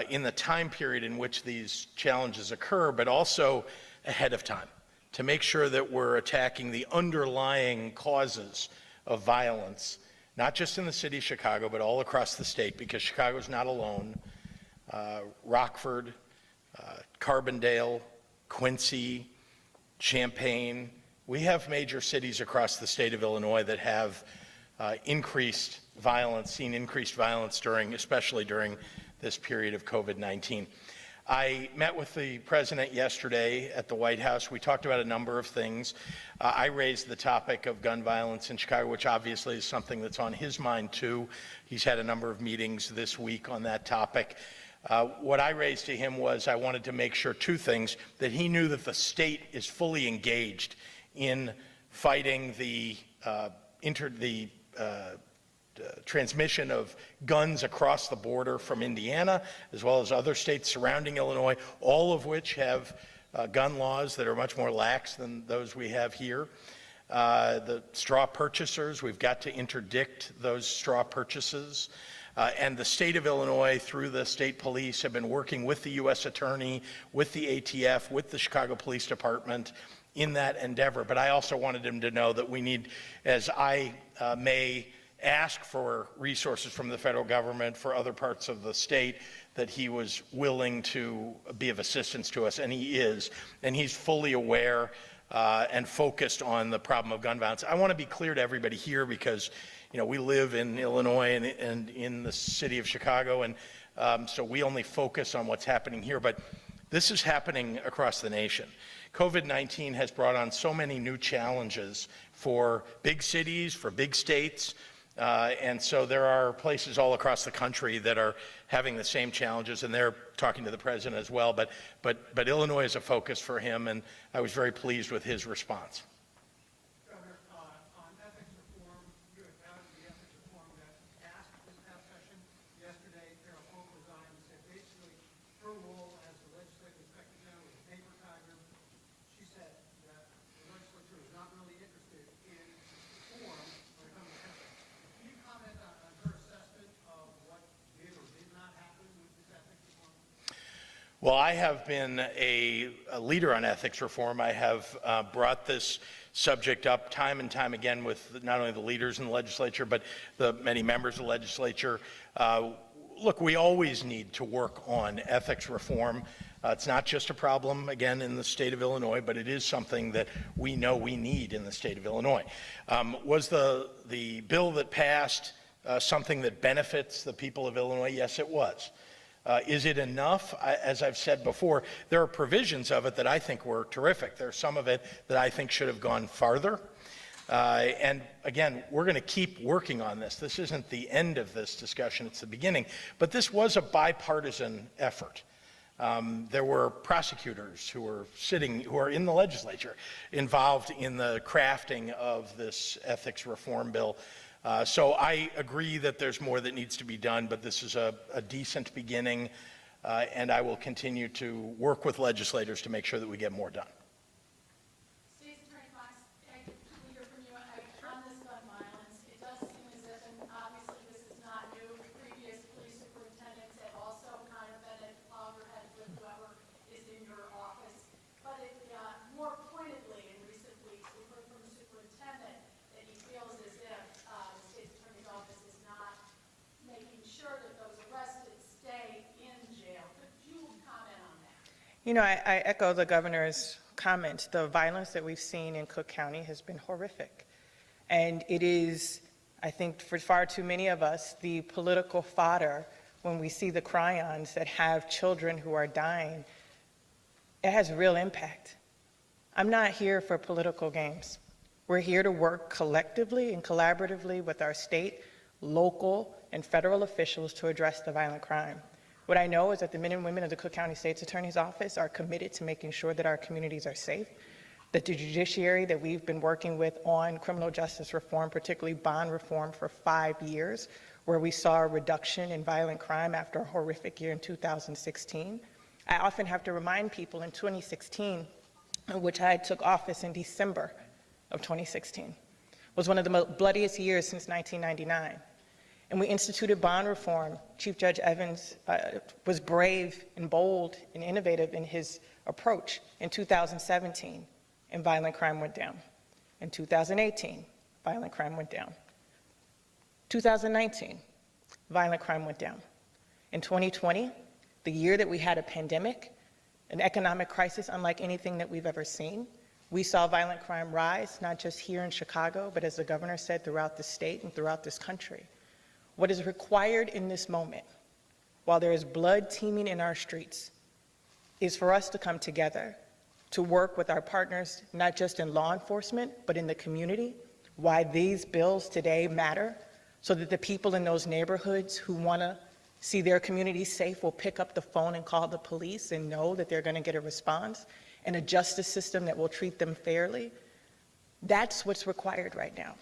in the time period in which these challenges occur, but also ahead of time to make sure that we're attacking the underlying causes of violence, not just in the city of Chicago, but all across the state, because Chicago's not alone. Rockford, Carbondale, Quincy, Champaign, we have major cities across the state of Illinois that have increased violence, seen increased violence especially during this period of COVID-19. I met with the president yesterday at the White House. We talked about a number of things. I raised the topic of gun violence in Chicago, which obviously is something that's on his mind too. He's had a number of meetings this week on that topic. What I raised to him was I wanted to make sure 2 things: that he knew that the state is fully engaged in fighting the transmission of guns across the border from Indiana, as well as other states surrounding Illinois, all of which have gun laws that are much more lax than those we have here. The straw purchasers, we've got to interdict those straw purchases. And the state of Illinois, through the state police, have been working with the U.S. Attorney, with the ATF, with the Chicago Police Department in that endeavor. But I also wanted him to know that we need, as I may ask for resources from the federal government for other parts of the state, that he was willing to be of assistance to us, and he is. And he's fully aware and focused on the problem of gun violence. I want to be clear to everybody here because, you know, we live in Illinois and in the city of Chicago, and so we only focus on what's happening here, but this is happening across the nation. COVID-19 has brought on so many new challenges for big cities, for big states, and so there are places all across the country that are having the same challenges, and they're talking to the president as well, but Illinois is a focus for him, and I was very pleased with his response. Governor, on ethics reform, you have touted the ethics reform that passed this past session. Yesterday, Carol Polk resigned and said basically her role as the legislative inspector general was a paper tiger. She said that the legislature is not really interested in reform when it comes to ethics. Can you comment on her assessment of what did or did not happen with this ethics reform? Well, I have been a leader on ethics reform. I have brought this subject up time and time again with not only the leaders in the legislature, but the many members of the legislature. Look, we always need to work on ethics reform. It's not just a problem, again, in the state of Illinois, but it is something that we know we need in the state of Illinois. Was the bill that passed something that benefits the people of Illinois? Yes, it was. Is it enough? As I've said before, there are provisions of it that I think were terrific. There's some of it that I think should have gone farther. And again, we're going to keep working on this. This isn't the end of this discussion, it's the beginning. But this was a bipartisan effort. There were prosecutors who are in the legislature involved in the crafting of this ethics reform bill. So I agree that there's more that needs to be done, but this is a decent beginning, and I will continue to work with legislators to make sure that we get more done. State's Attorney Fox, I could hear from you on this gun violence. It does seem as if, and obviously this is not new, previous police superintendents have also kind of been at You know, I echo the governor's comments. The violence that we've seen in Cook County has been horrific. And it is, I think, for far too many of us, the political fodder when we see the cry-ons that have children who are dying. It has real impact. I'm not here for political games. We're here to work collectively and collaboratively with our state, local, and federal officials to address the violent crime. What I know is that the men and women of the Cook County State's Attorney's Office are committed to making sure that our communities are safe, that the judiciary that we've been working with on criminal justice reform, particularly bond reform for 5 years, where we saw a reduction in violent crime after a horrific year in 2016. I often have to remind people in 2016, which I took office in December of 2016, was one of the bloodiest years since 1999. And we instituted bond reform. Chief Judge Evans was brave and bold and innovative in his approach in 2017, and violent crime went down. In 2018, violent crime went down. 2019, violent crime went down. In 2020, the year that we had a pandemic, an economic crisis unlike anything that we've ever seen, we saw violent crime rise, not just here in Chicago, but as the governor said, throughout the state and throughout this country. What is required in this moment, while there is blood teeming in our streets, is for us to come together, to work with our partners, not just in law enforcement, but in the community, why these bills today matter, so that the people in those neighborhoods who want to see their community safe will pick up the phone and call the police and know that they're going to get a response, and a justice system that will treat them fairly. That's what's required right now.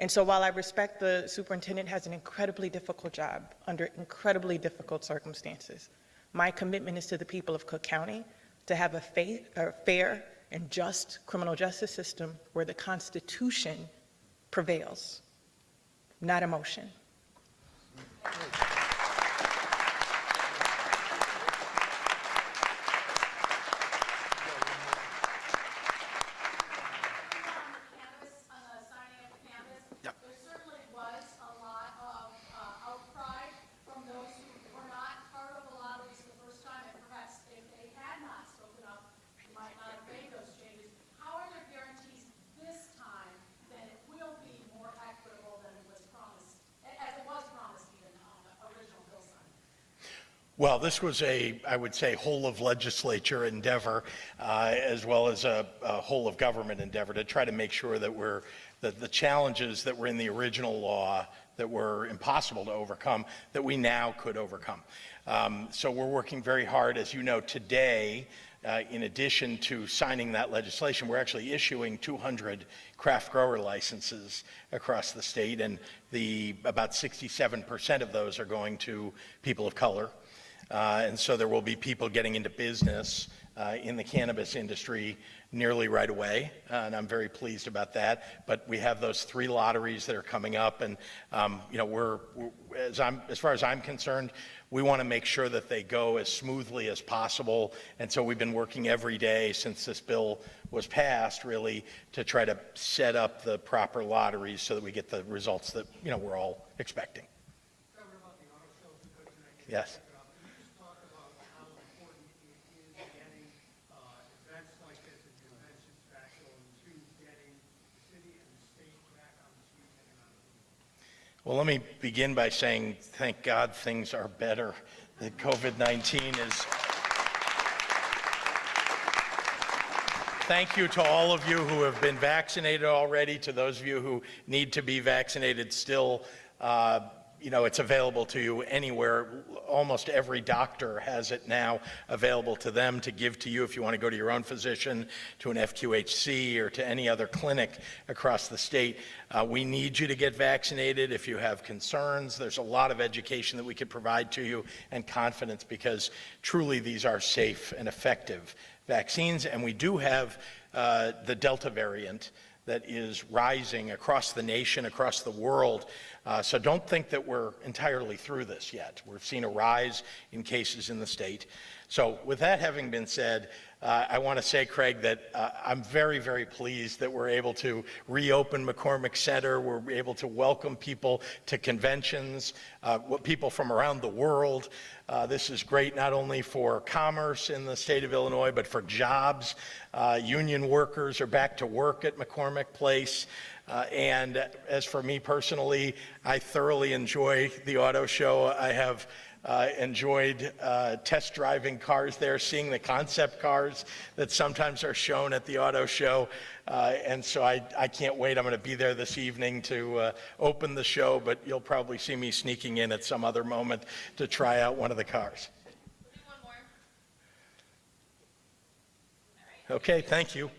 And so while I respect the superintendent has an incredibly difficult job under incredibly difficult circumstances, my commitment is to the people of Cook County to have a fair and just criminal justice system where the Constitution prevails, not emotion. Well, this was I would say, whole of legislature endeavor, as well as a whole of government endeavor to try to make sure that that the challenges that were in the original law that were impossible to overcome, that we now could overcome. So we're working very hard. As you know, today, in addition to signing that legislation, we're actually issuing 200 craft grower licenses across the state, and about 67% of those are going to people of color. And so there will be people getting into business in the cannabis industry nearly right away, and I'm very pleased about that. But we have those 3 lotteries that are coming up, and you know, as far as I'm concerned, we want to make sure that they go as smoothly as possible. And so we've been working every day since this bill was passed, really, to try to set up the proper lotteries so that we get the results that, you know, we're all expecting. Yes. Well, let me begin by saying, thank God things are better. That COVID-19 is... Thank you to all of you who have been vaccinated already, to those of you who need to be vaccinated still. You know, it's available to you anywhere. Almost every doctor has it now available to them to give to you if you want to go to your own physician, to an FQHC, or to any other clinic across the state. We need you to get vaccinated. If you have concerns, there's a lot of education that we could provide to you, and confidence, because truly these are safe and effective vaccines. And we do have the Delta variant that is rising across the nation, across the world. So don't think that we're entirely through this yet. We've seen a rise in cases in the state. So with that having been said, I want to say, Craig, that I'm very, very pleased that we're able to reopen McCormick Center. We're able to welcome people to conventions, people from around the world. This is great not only for commerce in the state of Illinois, but for jobs. Union workers are back to work at McCormick Place. And as for me personally, I thoroughly enjoy the auto show. I have enjoyed test driving cars there, seeing the concept cars that sometimes are shown at the auto show. And so I can't wait. I'm going to be there this evening to open the show, but you'll probably see me sneaking in at some other moment to try out one of the cars. We'll do one more. Okay, thank you.